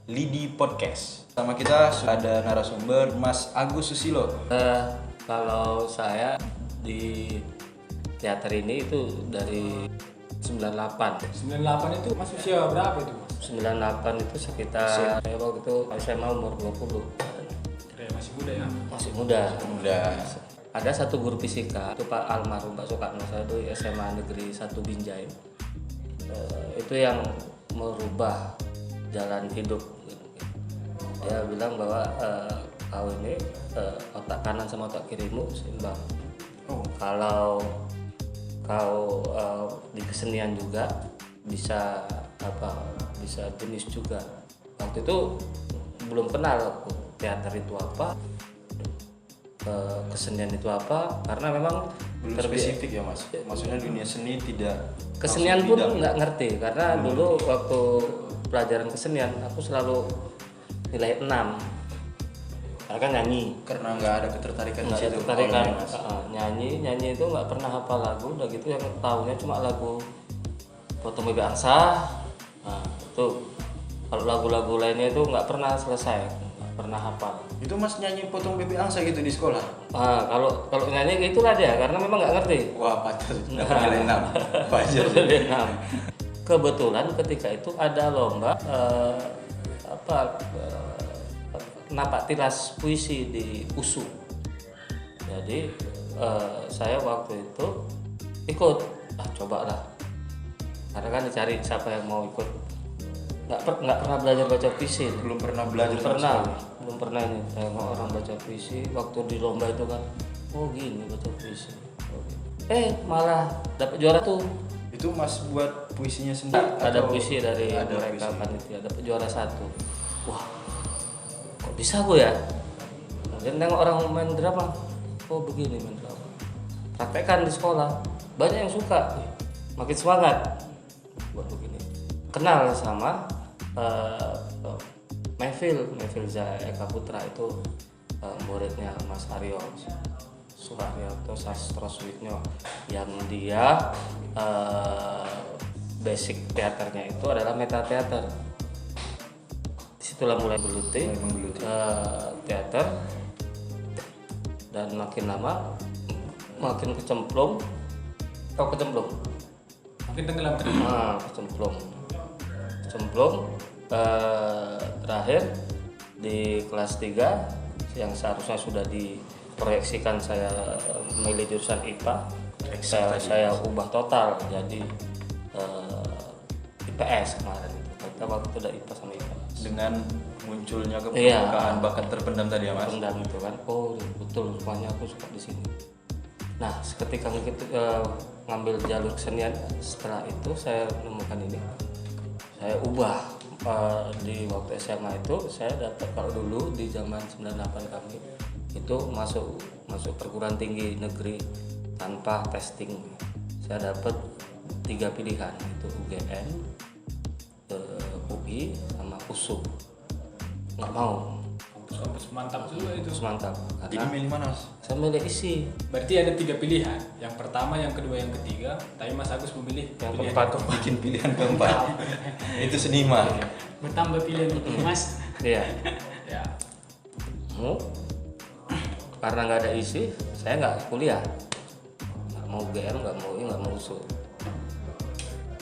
Lidi Podcast. Sama kita sudah ada narasumber Mas Agus Susilo. Kalau saya di teater ini itu dari 98. 98 itu mas usia berapa itu mas? 98 itu sekitar saya waktu itu SMA umur 20. Keren, masih muda ya? Masih muda. Udah. Ada satu guru fisika, itu Pak almarhum Pak Soekarno, saya itu SMA Negeri 1 Binjai. Itu yang merubah jalan hidup. Dia bilang bahwa kau ini otak kanan sama otak kirimu seimbang. Kalau kau di kesenian juga bisa jenis juga. Waktu itu belum kenal teater itu apa, kesenian itu apa, karena memang Belum spesifik ya Mas. Maksudnya dunia seni tidak. kesenian pun nggak ngerti, karena dulu waktu pelajaran kesenian aku selalu nilai 6 karena kan nyanyi. Karena nggak ada ketertarikan di Nggak ada situ. ketertarikan. awalnya, Mas. Nyanyi itu nggak pernah hafal lagu, udah gitu yang tahunya cuma lagu Potong Bebek Angsa. Nah, itu kalau lagu-lagu lainnya itu nggak pernah selesai, nggak pernah hafal. Itu Mas nyanyi Potong Bebek Angsa gitu di sekolah? Kalau nyanyi itulah dia, karena memang nggak ngerti. Wah patut, dapat nilai 6. Wajar sih. Nilai 6. Kebetulan ketika itu ada lomba napak tilas puisi di USU. Jadi saya waktu itu ikut, cobalah. Karena kan dicari siapa yang mau ikut. Nggak pernah belajar baca puisi. Belum pernah belajar Belum pernah ini. Saya mau orang baca puisi. Waktu di lomba itu kan, oh gini baca puisi. Oh, gini. Malah dapat juara tuh. Itu Mas buat puisinya sendiri? Ada atau puisi dari ada mereka puisi? panitia, dapat juara 1. Wah, kok bisa gue ya? Kemudian nengok orang main drama, oh begini main drama. Praktekkan di sekolah, banyak yang suka, makin semangat buat begini. Kenal sama Mevil Zaya Eka Putra, itu muridnya Mas Aryo Suharyanto Sastrosuitnyo, yang dia basic teaternya itu adalah meta teater. Disitulah mulai menggeluti teater, dan makin lama makin kecemplung. Kau kecemplung? Makin tenggelam. Kecemplung. Terakhir di kelas 3 yang seharusnya sudah diproyeksikan saya memilih jurusan IPA, saya ubah total jadi IPS kemarin itu. Kita waktu itu udah IPA sama IPS. Dengan munculnya kepekaan bakat terpendam tadi ya Mas? Pendam itu kan, oh betul, rupanya aku suka di sini. Nah, ketika ngambil jalur kesenian, setelah itu saya menemukan ini, saya ubah. Di waktu SMA itu saya dapat, kalau dulu di zaman 98 kami itu masuk perguruan tinggi negeri tanpa testing, saya dapat 3 pilihan, itu UGM, UI sama USU. Nggak mau, Mantap juga itu. terus mantap. Jadi Karena milih mana Mas? saya milih isi. Berarti ada 3 pilihan. Yang pertama, yang kedua, yang ketiga. Tapi Mas Agus memilih Yang pilihan keempat. Bikin pilihan keempat. Itu seniman. Bertambah pilihan itu Mas. Iya. Ya. Karena nggak ada isi, saya nggak kuliah, nggak mau UGM, nggak mau UI, nggak mau USU.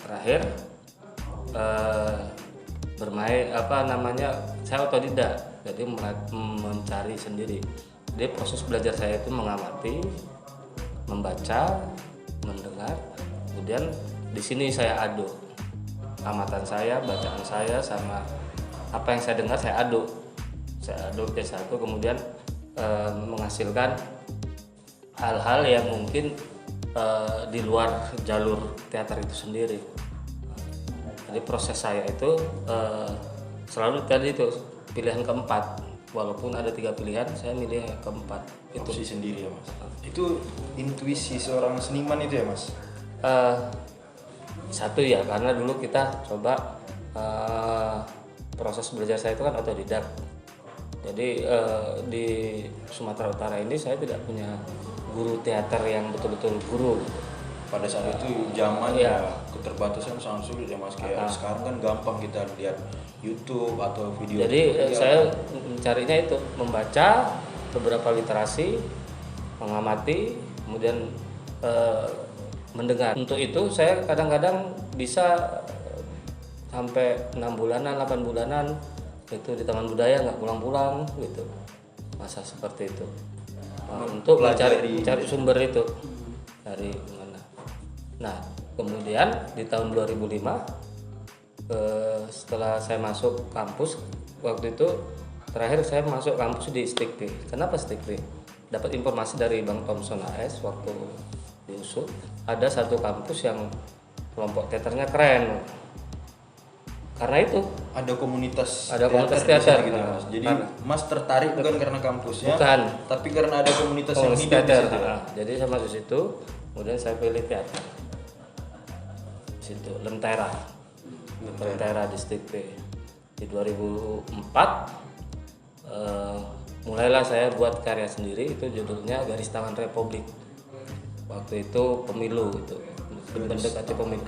Terakhir bermain saya otodidak, jadi mencari sendiri. Jadi proses belajar saya itu mengamati, membaca, mendengar, kemudian di sini saya aduk amatan saya, bacaan saya, sama apa yang saya dengar saya aduk jadi satu, kemudian menghasilkan hal-hal yang mungkin di luar jalur teater itu sendiri. Jadi proses saya itu selalu tadi itu pilihan keempat, walaupun ada 3 pilihan saya milih yang keempat. Itu Opsi sendiri ya Mas? Itu intuisi seorang seniman itu ya Mas? satu ya, karena dulu kita coba proses belajar saya itu kan otodidak. Jadi di Sumatera Utara ini saya tidak punya guru teater yang betul-betul guru. pada saat itu zaman Iya. ya keterbatasan sangat sulit ya mas, kayak sekarang kan gampang kita lihat YouTube atau video. Jadi tutorial. saya mencarinya itu membaca beberapa literasi, mengamati, kemudian mendengar. Untuk itu saya kadang-kadang bisa sampai 6 bulanan, 8 bulanan itu di Taman Budaya nggak pulang-pulang gitu. Masa seperti itu. Untuk mencari sumber itu dari mana. Nah, kemudian di tahun 2005 setelah saya masuk kampus, waktu itu terakhir saya masuk kampus di Stikri. Kenapa Stikri? Dapat informasi dari Bang Thompson AS waktu di USUD, ada satu kampus yang kelompok teaternya keren. Karena itu ada komunitas teater di sini gitu Nah, ya, mas. Jadi karena- mas tertarik bukan karena kampusnya, Bukan. tapi karena ada komunitas yang komunitas hidup di teater. situ. Nah, jadi saya masuk situ, kemudian saya pilih teater. Situ Lentera di Stikri. Di 2004 mulailah saya buat karya sendiri, itu judulnya Garis Tangan Republik. Waktu itu pemilu itu mendekati pemilu.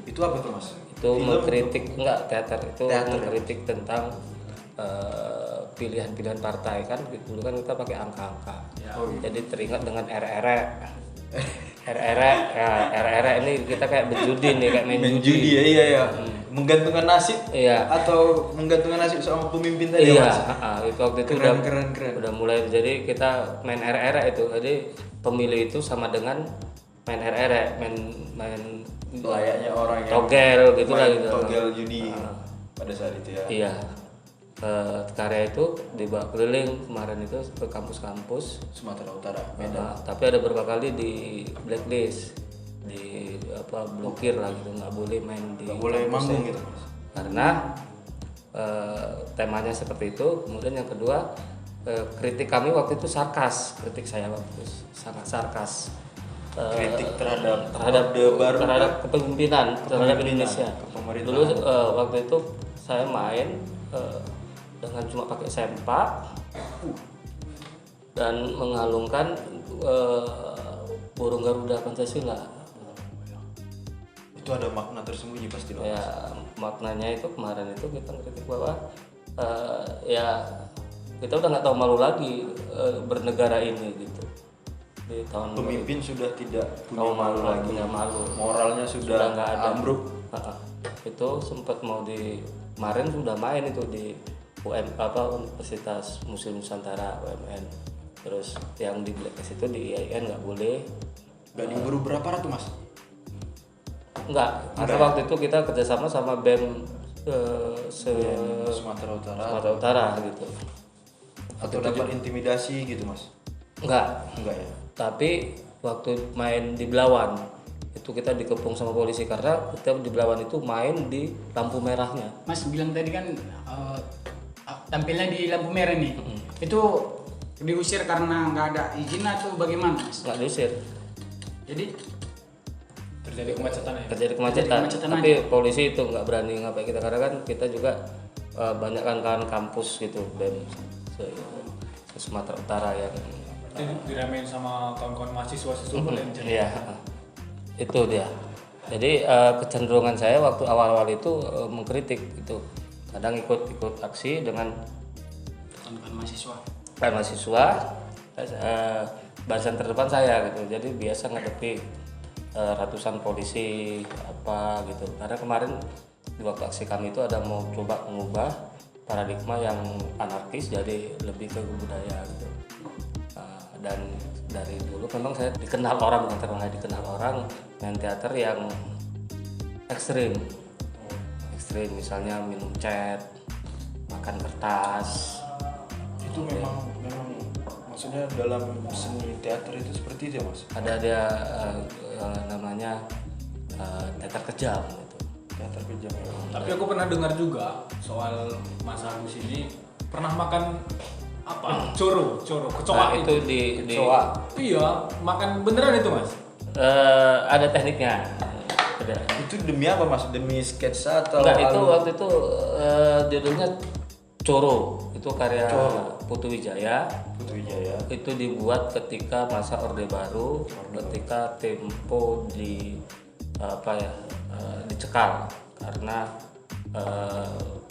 Itu apa tuh mas? Itu mengkritik enggak teater itu Teater, ya? mengkritik tentang pilihan-pilihan partai kan dulu kan kita pakai angka-angka. Jadi teringat dengan RR ini kita kayak berjudi nih, kayak main Judi ya, iya. Menggantungkan nasib Iya. atau menggantungkan nasib sama pemimpin tadi Iya, ya, mas? itu waktu itu Keren. udah mulai, jadi kita main RR itu, jadi pemilih itu sama dengan main RR, main Layaknya orang yang togel gitu lah main gitu. togel judi pada saat itu ya. Iya. Karya itu dibawa keliling kemarin itu ke kampus-kampus. Sumatera Utara, Medan. Tapi ada beberapa kali di blacklist, di blokir lah gitu, nggak boleh main di Nggak boleh kampus manggung ya. gitu mas. Karena temanya seperti itu. Kemudian yang kedua, kritik kami waktu itu sarkas, kritik saya waktu itu sangat sarkas. Kritik terhadap terhadap Orde Baru, kepemimpinan terhadap Indonesia. kepemerintahan. Dulu waktu itu saya main dengan cuma pakai sempak dan mengalungkan burung Garuda Pancasila. Itu ada makna tersembunyi pasti mas. Ya, maknanya itu kemarin itu kita kritik bahwa ya kita udah nggak tahu malu lagi bernegara ini gitu. Di tahun Pemimpin sudah tidak punya tahu malu lagi, punya malu. moralnya sudah nggak ada. ambruk. Itu sempat mau kemarin sudah main itu di Universitas Muslim Nusantara UMN. Terus yang di blacklist itu di IAIN nggak boleh. Gak diburu berapa ratus mas? Enggak, karena waktu itu kita kerjasama sama BEM Sumatera Utara. Sumatera Utara gitu. Atau dapat intimidasi gitu mas? Enggak, Enggak ya. tapi waktu main di Belawan itu kita dikepung sama polisi karena kita di Belawan itu main di lampu merahnya. Mas bilang tadi kan tampilnya di lampu merah nih. Itu diusir karena nggak ada izin atau bagaimana mas? Nggak diusir, Jadi Terjadi kemacetan ya. terjadi kemacetan. kemacetan Tapi polisi itu nggak berani ngapain kita karena kan kita juga banyak kan kampus gitu BEM se Sumatera Utara yang Itu diramein sama kawan-kawan mahasiswa boleh menjadi. iya, itu dia. Jadi kecenderungan saya waktu awal-awal itu mengkritik itu, kadang ikut aksi dengan kawan-kawan mahasiswa. mahasiswa, barisan terdepan saya gitu. Jadi biasa ngadepi ratusan polisi apa gitu. Karena kemarin di waktu aksi kami itu ada mau coba mengubah paradigma yang anarkis jadi lebih ke budaya gitu. Dan dari dulu memang saya dikenal orang, bukan terkenal, dikenal orang main teater yang ekstrim, misalnya minum cat, makan kertas. Itu memang maksudnya dalam seni teater itu seperti itu ya mas? Ada dia namanya teater kejam gitu. Teater kejam ya. Tapi aku pernah dengar juga soal Mas Agus ini pernah makan apa? Coro, kecoa itu itu. di Kecoa. Iya, makan beneran itu mas. ada tekniknya. Ada. Itu demi apa mas? Demi sketsa atau Enggak, itu alur? waktu itu judulnya Coro itu karya Coro. Putu Wijaya. Putu Wijaya. Itu dibuat ketika masa Orde Baru, ketika Tempo dicekal karena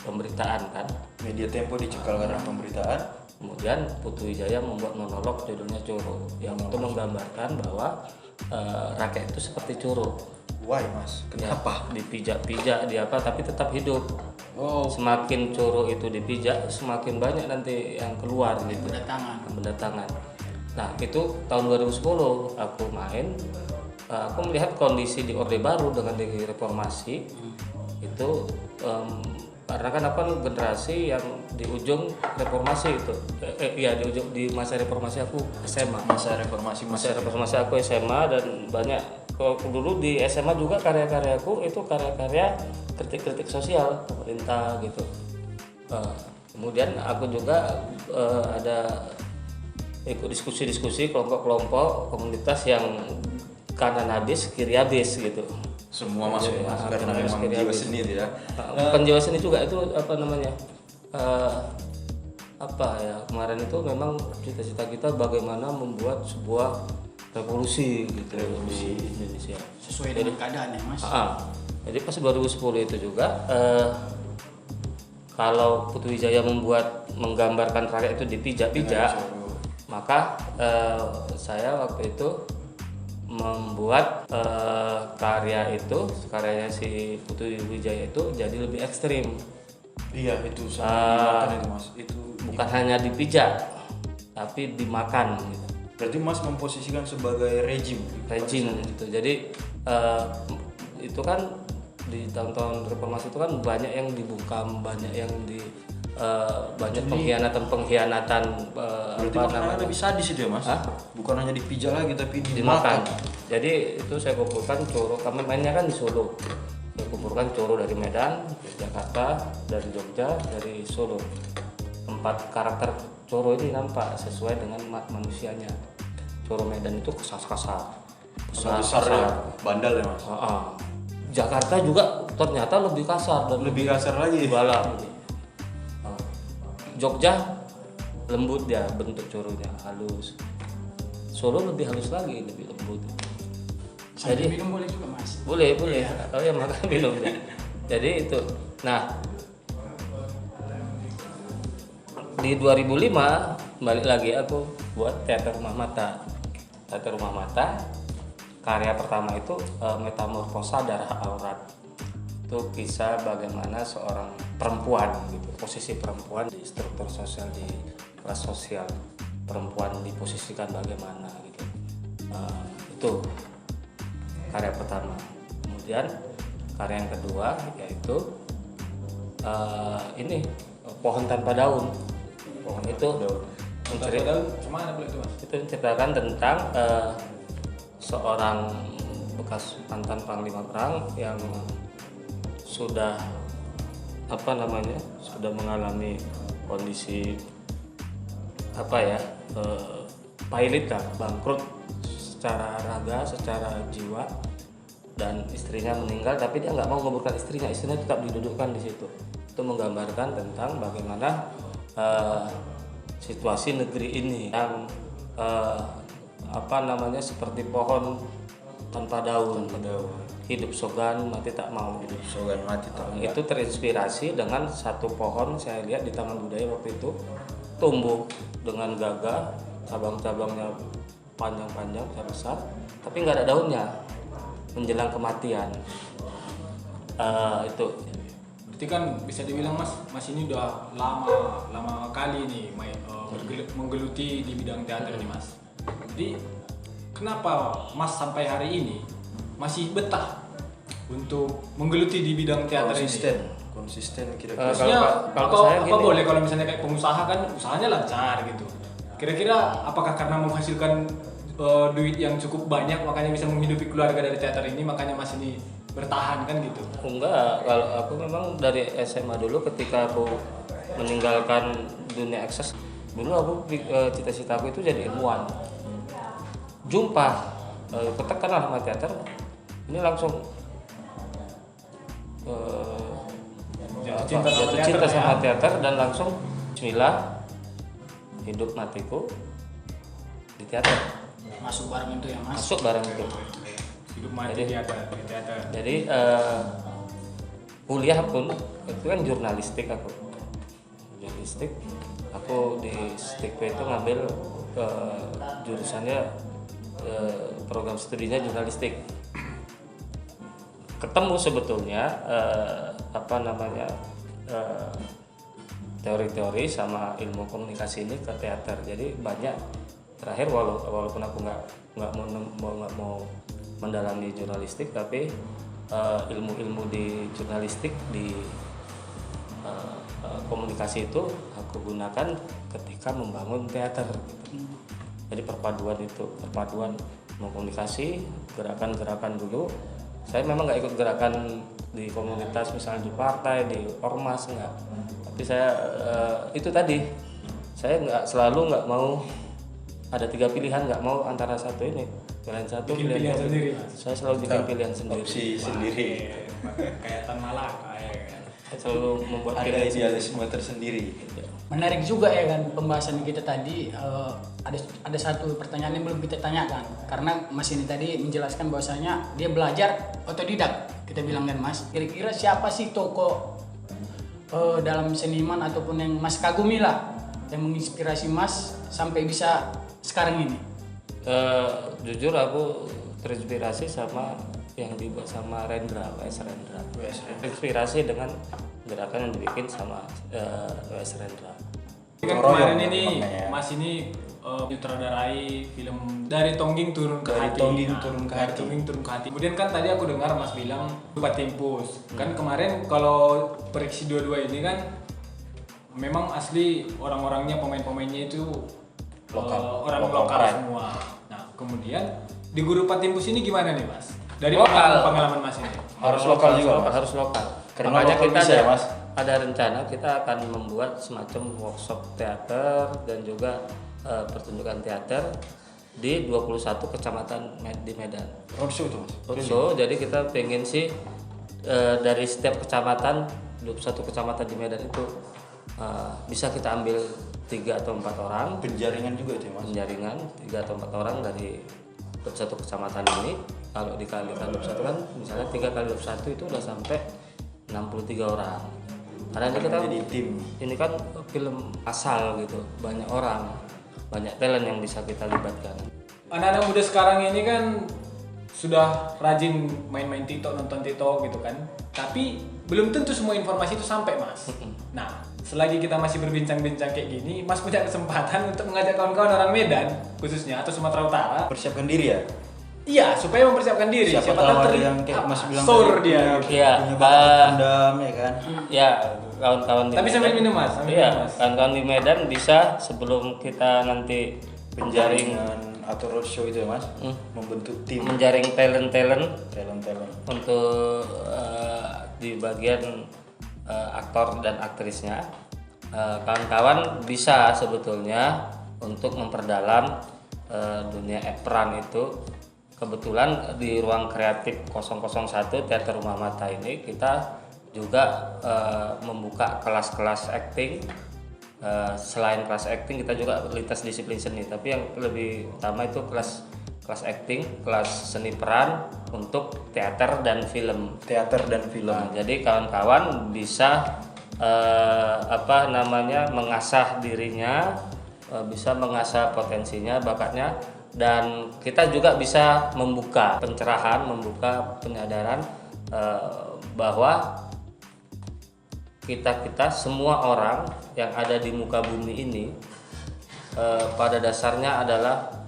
pemberitaan kan. Media Tempo dicekal karena pemberitaan. Kemudian Putu Wijaya membuat monolog judulnya Coro yang itu menggambarkan bahwa rakyat itu seperti coro. Why mas? Kenapa? Ya, dipijak-pijak di apa tapi tetap hidup. Oh, Semakin coro itu dipijak, semakin banyak nanti yang keluar gitu. Berdatangan. Nah itu tahun 2010 aku main, aku melihat kondisi di Orde Baru dengan di reformasi itu karena kan generasi yang di ujung reformasi itu, di masa reformasi aku SMA. masa reformasi Aku SMA dan banyak dulu di SMA juga karya-karyaku itu karya-karya kritik-kritik sosial pemerintah gitu. Kemudian aku juga ada ikut diskusi-diskusi kelompok-kelompok komunitas yang kanan habis kiri habis gitu. Semua masuk Ya, mas, karena kanan habis, memang kiri jiwa habis. seni itu ya. Penjiwa seni juga itu kemarin itu memang cita-cita kita bagaimana membuat sebuah revolusi gitu di Indonesia. Sesuai dengan keadaan ya mas. Jadi pas 2010 itu juga kalau Putu Wijaya menggambarkan rakyat itu dipijak-pijak, maka saya waktu itu membuat karyanya si Putu Wijaya itu jadi lebih ekstrim. Iya itu sampai dimakan itu mas. Itu Bukan hanya dipijak, tapi dimakan gitu. berarti mas memposisikan sebagai rejim. Gitu. Jadi itu kan di tahun-tahun reformasi itu kan banyak yang dibungkam, banyak yang banyak pengkhianatan Berarti makanannya lebih sadis itu ya mas. Bukan hanya dipijak lagi tapi dimakan. Jadi itu saya kumpulkan coro, kami mainnya kan di Solo. Saya kumpulkan coro dari Medan, Jakarta, dari Jogja, dari Solo. 4 karakter coro ini nampak sesuai dengan manusianya. Coro Medan itu kasar-kasar, besar ya, bandal ya mas. Jakarta juga ternyata lebih kasar dan Lebih kasar lagi. balap. Jogja lembut dia bentuk coronya, halus. Solo lebih halus lagi, lebih lembut. Sambil minum boleh juga mas. Boleh. Kalau yang makan minum ya. Jadi itu. Nah, di 2005 balik lagi aku buat teater Rumah Mata. Teater Rumah Mata karya pertama itu Metamorfosa Darah Aurat. Itu kisah bagaimana seorang perempuan gitu, posisi perempuan di struktur sosial, di kelas sosial, perempuan diposisikan bagaimana gitu. Itu karya pertama. Kemudian karya yang kedua yaitu ini Pohon Tanpa Daun. Pohon itu Cuma boleh itu mas. itu menceritakan tentang seorang bekas mantan panglima perang yang sudah sudah mengalami kondisi pailit lah, bangkrut secara raga, secara jiwa, dan istrinya meninggal tapi dia nggak mau menguburkan istrinya tetap didudukkan di situ. Itu menggambarkan tentang bagaimana situasi negeri ini yang seperti pohon tanpa daun, hidup sogan mati tak mau gitu. Sogan mati tak mau. Itu terinspirasi dengan satu pohon saya lihat di Taman Budaya waktu itu tumbuh dengan gagah, cabang-cabangnya panjang-panjang, besar, tapi nggak ada daunnya menjelang kematian. Itu Berarti kan bisa dibilang mas ini udah lama kali nih menggeluti di bidang teater nih mas. Jadi kenapa mas sampai hari ini masih betah untuk menggeluti di bidang teater konsisten kira-kira. Maksudnya kalau saya apa gini. boleh kalau misalnya kayak pengusaha kan usahanya lancar gitu. Kira-kira apakah karena menghasilkan duit yang cukup banyak makanya bisa menghidupi keluarga dari teater ini makanya mas ini bertahan kan gitu? enggak, kalau aku memang dari SMA dulu ketika aku meninggalkan dunia ekses, dulu aku cita-cita aku itu jadi ilmuwan. Jumpa ketekan sama teater, ini langsung jatuh cinta sama teater dan langsung Bismillah, hidup matiku di teater. Masuk bareng itu ya mas. Masuk bareng itu. Hidup mati di teater. Jadi kuliah pun itu kan jurnalistik aku. Jurnalistik. Aku di Stikpe itu ngambil jurusannya program studinya jurnalistik. Ketemu sebetulnya teori-teori sama ilmu komunikasi ini ke teater. Jadi banyak terakhir walaupun aku nggak mau mendalami jurnalistik, tapi ilmu-ilmu di jurnalistik di komunikasi itu aku gunakan ketika membangun teater gitu. Jadi perpaduan komunikasi, gerakan-gerakan dulu. Saya memang nggak ikut gerakan di komunitas, misalnya di partai, di ormas, enggak. Tapi saya itu tadi, saya nggak mau ada 3 pilihan, nggak mau antara satu ini, pilihan satu, Pilihan sendiri. Saya selalu bikin pilihan sendiri. Opsi sendiri. Kayak Tan Malaka ya kan. Saya selalu membuat Ada pilihan idealisme tersendiri. Menarik juga ya kan pembahasan kita tadi. Ada satu pertanyaan yang belum kita tanyakan karena Mas ini tadi menjelaskan bahwasanya dia belajar otodidak, kita bilang kan Mas. Kira-kira siapa sih tokoh dalam seniman ataupun yang Mas kagumi lah yang menginspirasi Mas sampai bisa sekarang ini? Jujur aku terinspirasi sama yang dibuat sama Rendra, W.S. Rendra. Inspirasi dengan gerakan yang dibikin sama W.S. Rendra. Kan kemarin ini Mas ini sutradarai film Dari Tongging Turun ke Hati. Tongging Turun ke Dari Hati. Tongging Turun ke Hati. Kemudian kan tadi aku dengar Mas bilang Lupa Tempus. Kan kemarin kalau Periksi 22 ini kan memang asli orang-orangnya, pemain-pemainnya itu orang lokal semua. Nah, kemudian di Guru Patimpus ini gimana nih Mas? Dari Lokal. pengalaman Mas ini. Harus lokal juga, Mas. Harus lokal. Karena Makanya lokal kita bisa ya, Mas? ada rencana kita akan membuat semacam workshop teater dan juga pertunjukan teater di 21 kecamatan di Medan. Roadshow tuh, Mas. So, jadi kita pengen sih dari setiap kecamatan, 21 kecamatan di Medan itu bisa kita ambil 3 atau 4 orang Penjaringan juga itu ya, Mas. penjaringan, 3 atau 4 orang dari 21 kecamatan ini. Kalau dikalikan 21 kan misalnya 3 kali 21 itu udah sampai 63 orang. Karena ini kita Jadi tim. ini kan film asal gitu, banyak orang, banyak talent yang bisa kita libatkan. Anak-anak muda sekarang ini kan sudah rajin main-main TikTok, nonton TikTok gitu kan. Tapi belum tentu semua informasi itu sampai, Mas. Nah, selagi kita masih berbincang-bincang kayak gini, Mas punya kesempatan untuk mengajak kawan-kawan orang Medan khususnya atau Sumatera Utara. Persiapkan diri ya. Iya, supaya mempersiapkan diri. Siapa tahu ada yang kayak Mas bilang sore tadi, dia. Iya, punya bakat pendam ya kan. Ya, kawan-kawan di Tapi sambil Medan- minum, Mas, sambil Iya, minum, Mas. kawan-kawan di Medan bisa sebelum kita nanti menjaring Penjaringan atau roadshow itu ya, Mas. Membentuk tim menjaring talent-talent talent-talent. untuk di bagian aktor dan aktrisnya, kawan-kawan bisa sebetulnya untuk memperdalam dunia peran itu. Kebetulan di ruang kreatif 001 Teater Rumah Mata ini kita juga membuka kelas-kelas acting. Selain kelas acting kita juga lintas disiplin seni, tapi yang lebih utama itu kelas acting, kelas seni peran untuk teater dan film. Teater dan film. Nah, jadi kawan-kawan bisa mengasah dirinya, bisa mengasah potensinya, bakatnya, dan kita juga bisa membuka pencerahan, membuka penyadaran bahwa kita semua orang yang ada di muka bumi ini pada dasarnya adalah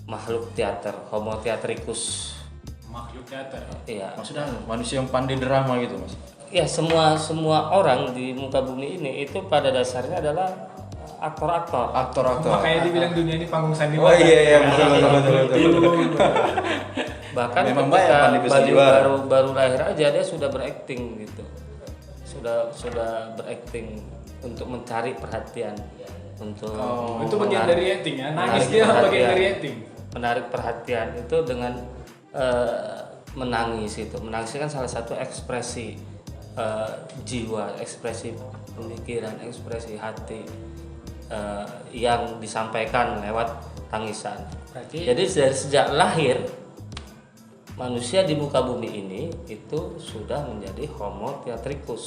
makhluk teater, homo theatricus. Makhluk teater. Iya. Maksudnya manusia yang pandai drama gitu, Mas. Ya, semua orang di muka bumi ini itu pada dasarnya adalah aktor-aktor. Aktor-aktor. Makanya dibilang dunia ini panggung sandiwara. Oh iya betul. Bahkan Memang ketika banyak pandai bersandiwara. baru lahir aja dia sudah berakting gitu. Sudah berakting untuk mencari perhatian, untuk Itu bagian menarik- dari acting ya. Nangis menarik dia bagian perhatian. dari acting. Menarik perhatian itu dengan menangis itu. Menangis kan salah satu ekspresi jiwa, ekspresi pemikiran, ekspresi hati yang disampaikan lewat tangisan. Berarti Jadi dari sejak lahir manusia di muka bumi ini itu sudah menjadi homo theatricus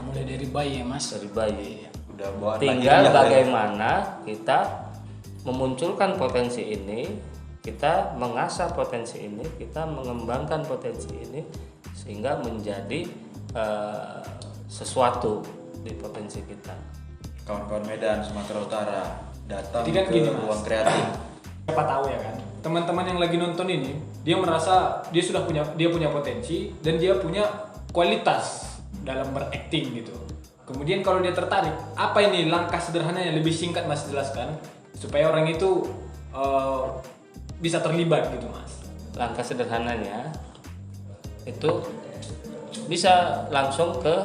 mulai dari bayi ya Mas. dari bayi. Udah bawaan Tinggal lahiriah lah ya. bagaimana kita memunculkan potensi ini, kita mengasah potensi ini, kita mengembangkan potensi ini sehingga menjadi sesuatu di potensi kita. Kawan-kawan Medan, Sumatera Utara datang Jadi kan ke gini, Mas. ruang kreatif. Siapa tahu ya kan, teman-teman yang lagi nonton ini, dia merasa dia punya potensi dan dia punya kualitas dalam berakting gitu. Kemudian kalau dia tertarik, apa ini langkah sederhana yang lebih singkat Mas jelaskan supaya orang itu bisa terlibat gitu Mas? Langkah sederhananya itu bisa langsung ke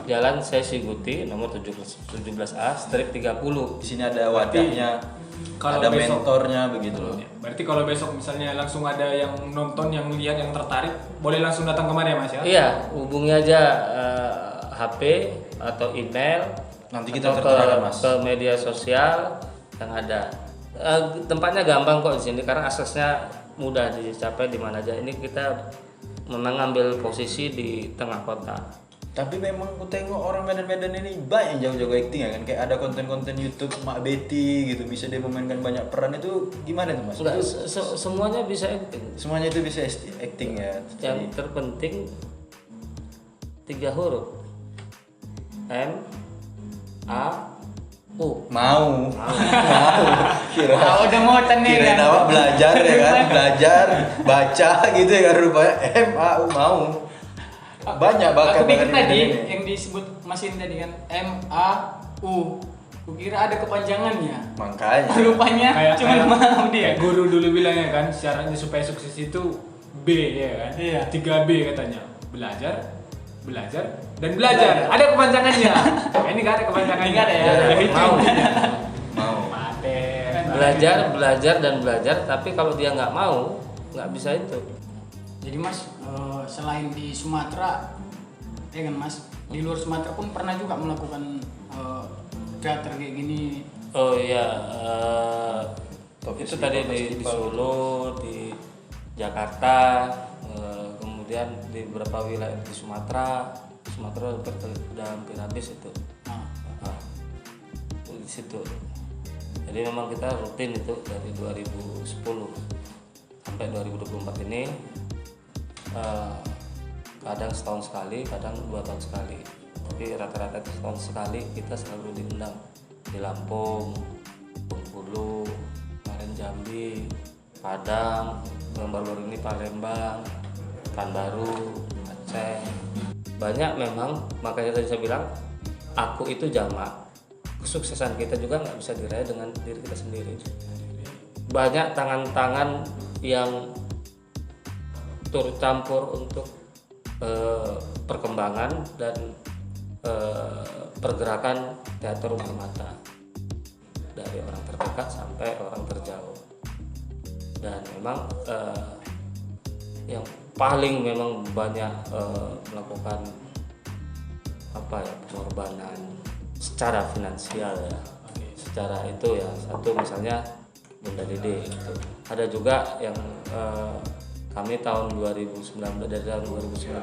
Jalan Sesi Guti nomor 17A strip 30. Di sini ada wadahnya, Kalau ada besok- mentornya begitu loh. Berarti kalau besok misalnya langsung ada yang nonton, yang lihat, yang tertarik, boleh langsung datang kemana ya Mas ya? Iya, hubungi aja HP atau email. Nanti kita atau tertera, Mas. ke media sosial yang ada. Tempatnya gampang kok di sini karena aksesnya mudah dicapai di mana aja. Ini kita memang ambil posisi di tengah kota. Tapi memang aku tengok orang Medan-Medan ini banyak yang jago-jago acting ya kan. Kayak ada konten-konten YouTube Mak Betty gitu, bisa dia memainkan banyak peran. Itu gimana tuh Mas? Enggak, Itu semuanya bisa acting. semuanya itu bisa acting ya. Yang terpenting 3 huruf. M A U. Mau. Kira udah mau tanya kirain kan? awak belajar ya kan, belajar baca gitu ya kan, rupanya MAU mau. Banyak Aku pikir bakat-bakat tadi ini. yang disebut mesin tadi kan MAU. Kukira ada kepanjangannya. Makanya Rupanya cuma mau dia. Kayak guru dulu bilangnya kan, syaratnya supaya sukses itu B ya kan? Iya. 3B katanya. Belajar, dan belajar. Ada kepanjangannya. Ini gak ada kepanjangannya. Nggak ada ya? Ya, itu. Mau. mau. Belajar dan belajar, tapi kalau dia nggak mau, nggak bisa itu. Jadi Mas, selain di Sumatera, ya kan Mas, di luar Sumatera pun pernah juga melakukan teater kayak gini. Oh iya, Top itu festival, tadi di festival. Solo, di Jakarta, kemudian di beberapa wilayah di Sumatera udah hampir habis itu. Nah, Nah, di situ. Jadi memang kita rutin itu dari 2010 sampai 2024 ini, kadang setahun sekali, kadang 2 tahun sekali. Tapi rata-rata setahun sekali kita selalu diundang di Lampung, Bengkulu, kemarin Jambi, Padang, yang baru ini Palembang, Pekanbaru, Aceh. Banyak memang, makanya tadi saya bilang aku itu jamak. Kesuksesan kita juga nggak bisa diraih dengan diri kita sendiri. Banyak tangan-tangan yang turut campur untuk perkembangan dan pergerakan teater rumah mata, dari orang terdekat sampai orang terjauh. Dan memang yang paling memang banyak melakukan pengorbanan secara finansial ya. Secara itu ya, satu misalnya Bunda Dede itu. Ada juga yang kami tahun 2019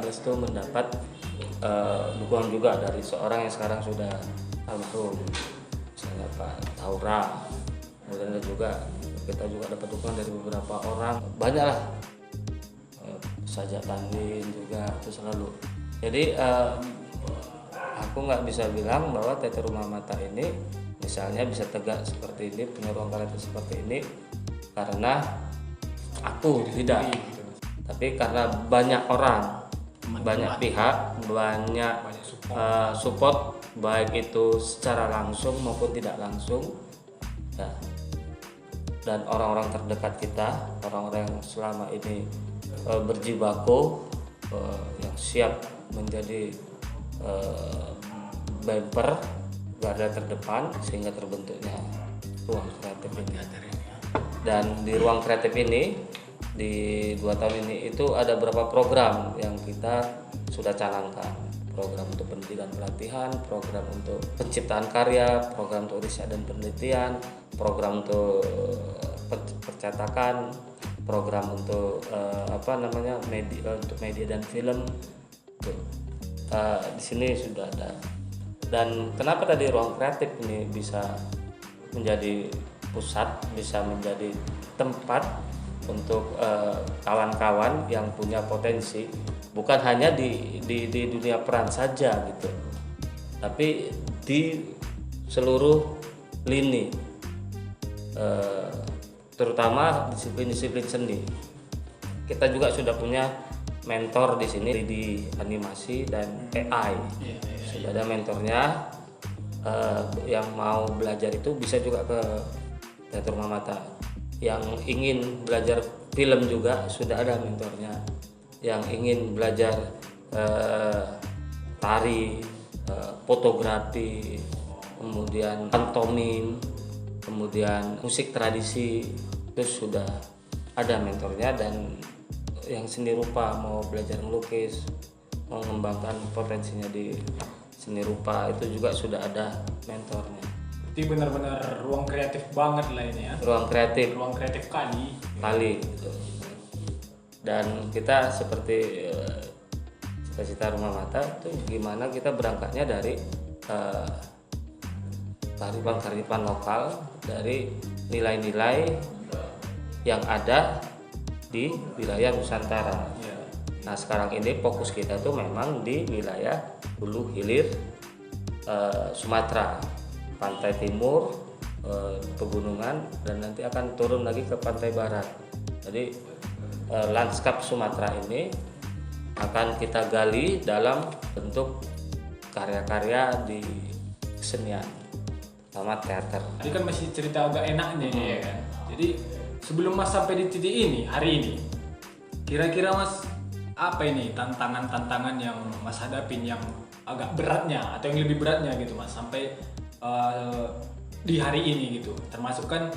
itu mendapat dukungan juga dari seorang yang sekarang sudah almarhum, misalnya Pak Taura. Kemudian ada juga kita juga dapat dukungan dari beberapa orang, banyaklah, Sajak Tandin juga itu selalu. Jadi aku nggak bisa bilang bahwa teater rumah mata ini misalnya bisa tegak seperti ini, punya ruang kreatif seperti ini karena aku tidak, tapi karena banyak orang, banyak pihak, banyak support, baik itu secara langsung maupun tidak langsung ya. Dan orang-orang terdekat kita, orang-orang yang selama ini berjibaku, yang siap menjadi bumper garda terdepan sehingga terbentuknya ruang kreatif ini. Dan di ruang kreatif ini di 2 tahun ini itu ada beberapa program yang kita sudah canangkan. program untuk pendidikan pelatihan, program untuk penciptaan karya, program untuk riset dan penelitian, program untuk percetakan, program untuk media dan film. Tuh. Di sini sudah ada. Dan kenapa tadi ruang kreatif ini bisa menjadi pusat, bisa menjadi tempat untuk kawan-kawan yang punya potensi, bukan hanya di dunia peran saja gitu, tapi di seluruh lini, terutama disiplin-disiplin seni. Kita juga sudah punya mentor di sini di animasi dan AI. Sudah ada mentornya. Yang mau belajar itu bisa juga ke Teater Rumah Mata. Yang ingin belajar film juga sudah ada mentornya. Yang ingin belajar tari, fotografi, kemudian pantomim, kemudian musik tradisi, itu sudah ada mentornya. Dan yang seni rupa mau belajar melukis, mau mengembangkan potensinya di seni rupa, itu juga sudah ada mentornya. Jadi benar-benar ruang kreatif banget lah ini ya. Ruang kreatif kali. Dan kita seperti cita-cita Rumah Mata itu gimana kita berangkatnya dari kearifan lokal, dari nilai-nilai yang ada di wilayah Nusantara. Nah sekarang ini fokus kita tuh memang di wilayah hulu hilir Sumatera, pantai timur, pegunungan, dan nanti akan turun lagi ke pantai barat. Jadi lanskap Sumatera ini akan kita gali dalam bentuk karya-karya di kesenian sama teater. Tadi kan masih cerita agak enaknya nih ya kan. Jadi sebelum Mas sampai di titik ini hari ini, kira-kira Mas apa ini tantangan-tantangan yang Mas hadapin yang agak beratnya atau yang lebih beratnya gitu Mas sampai di hari ini gitu. Termasuk kan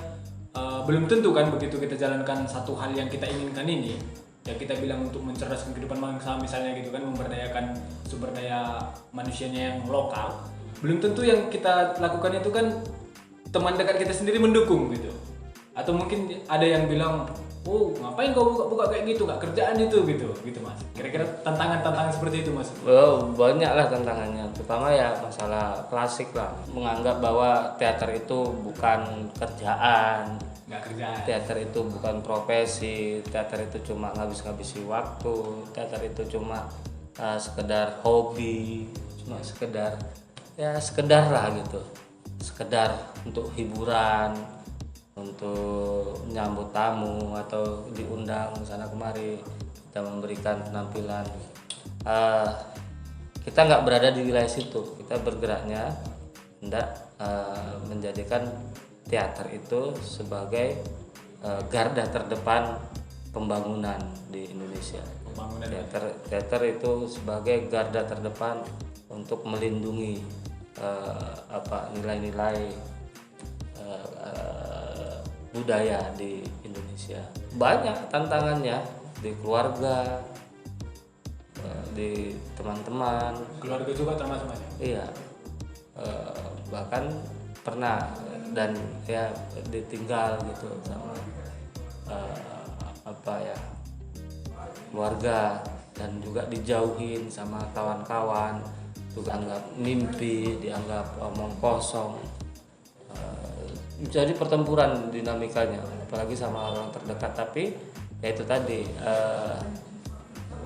belum tentu kan begitu kita jalankan satu hal yang kita inginkan ini, yang kita bilang untuk mencerdaskan kehidupan bangsa misalnya gitu kan, memberdayakan sumber daya manusianya yang lokal, belum tentu yang kita lakukan itu kan teman dekat kita sendiri mendukung gitu. Atau mungkin ada yang bilang, oh ngapain kau buka-buka kayak gitu, gak kerjaan itu gitu Mas. Kira-kira tantangan-tantangan seperti itu Mas? Banyak lah tantangannya, terutama ya masalah klasik lah, menganggap bahwa teater itu bukan kerjaan, teater itu bukan profesi, teater itu cuma ngabis-ngabisi waktu, teater itu cuma sekedar hobi, cuma sekedar lah gitu, sekedar untuk hiburan, untuk menyambut tamu atau diundang sana kemari kita memberikan penampilan. Kita nggak berada di wilayah situ, kita bergeraknya hendak menjadikan teater itu sebagai garda terdepan pembangunan di Indonesia. Teater itu sebagai garda terdepan untuk melindungi nilai-nilai budaya di Indonesia. Banyak tantangannya di keluarga, di teman-teman. Keluarga juga termasuk Mas? Iya, bahkan pernah dan ya ditinggal gitu sama keluarga, dan juga dijauhin sama kawan-kawan, juga anggap mimpi, dianggap omong kosong. Jadi pertempuran dinamikanya, apalagi sama orang terdekat. Tapi ya itu tadi,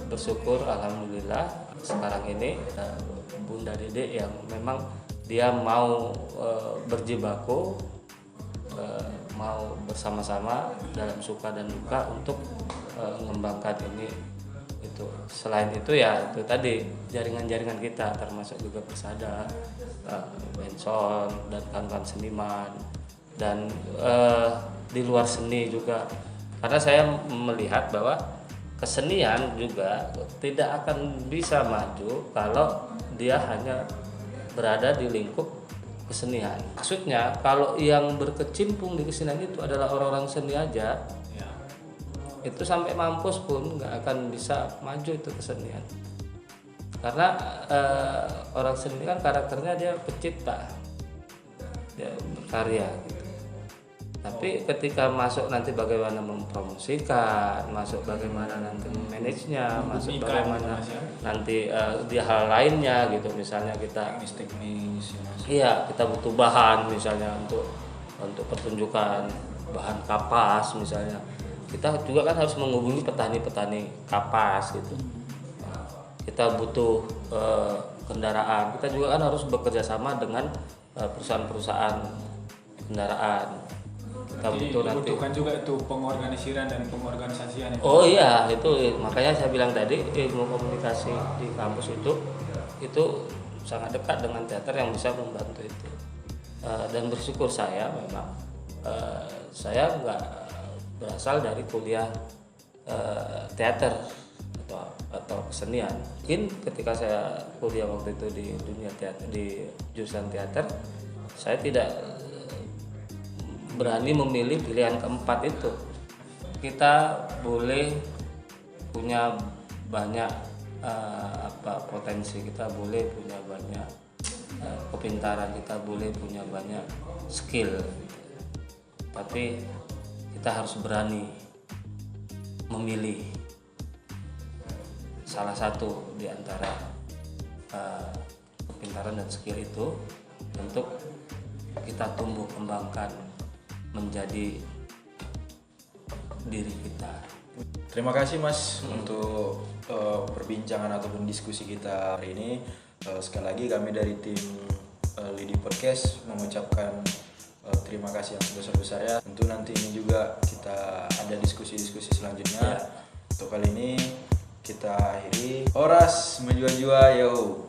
bersyukur alhamdulillah sekarang ini Bunda Dede yang memang dia mau berjibaku, mau bersama-sama dalam suka dan duka untuk mengembangkan ini itu. Selain itu ya itu tadi jaringan-jaringan kita, termasuk juga Persada, Benson dan kawan-kawan seniman, dan di luar seni juga, karena saya melihat bahwa kesenian juga tidak akan bisa maju kalau dia hanya berada di lingkup kesenian. Maksudnya kalau yang berkecimpung di kesenian itu adalah orang-orang seni aja, itu sampai mampus pun nggak akan bisa maju itu kesenian. Karena orang seni kan karakternya dia pencipta, dia berkarya gitu. Tapi ketika masuk nanti bagaimana mempromosikan, masuk bagaimana nanti manage-nya, masuk bagaimana nanti di hal lainnya gitu. Misalnya kita teknis ya Mas. iya kita butuh bahan misalnya untuk pertunjukan bahan kapas misalnya. Kita juga kan harus menghubungi petani-petani kapas gitu. Kita butuh kendaraan. Kita juga kan harus bekerja sama dengan perusahaan-perusahaan kendaraan. Kita Jadi butuh nanti. dibutuhkan juga itu pengorganisiran dan pengorganisasian itu. Oh iya, itu makanya saya bilang tadi ilmu komunikasi di kampus itu sangat dekat dengan teater yang bisa membantu itu. Dan bersyukur saya memang saya nggak berasal dari kuliah teater atau kesenian. Mungkin ketika saya kuliah waktu itu di dunia teater, di jurusan teater, saya tidak berani memilih pilihan keempat itu. Kita boleh punya banyak potensi, kita boleh punya banyak kepintaran, kita boleh punya banyak skill gitu. Tapi kita harus berani memilih salah satu di antara kepintaran dan skill itu untuk kita tumbuh kembangkan menjadi diri kita. Terima kasih Mas untuk perbincangan ataupun diskusi kita hari ini. Sekali lagi kami dari tim Lidi Podcast mengucapkan terima kasih yang sebesar-besarnya. Tentu nanti ini juga kita ada diskusi-diskusi selanjutnya. Untuk kali ini kita akhiri. Horas menjua-jua yo.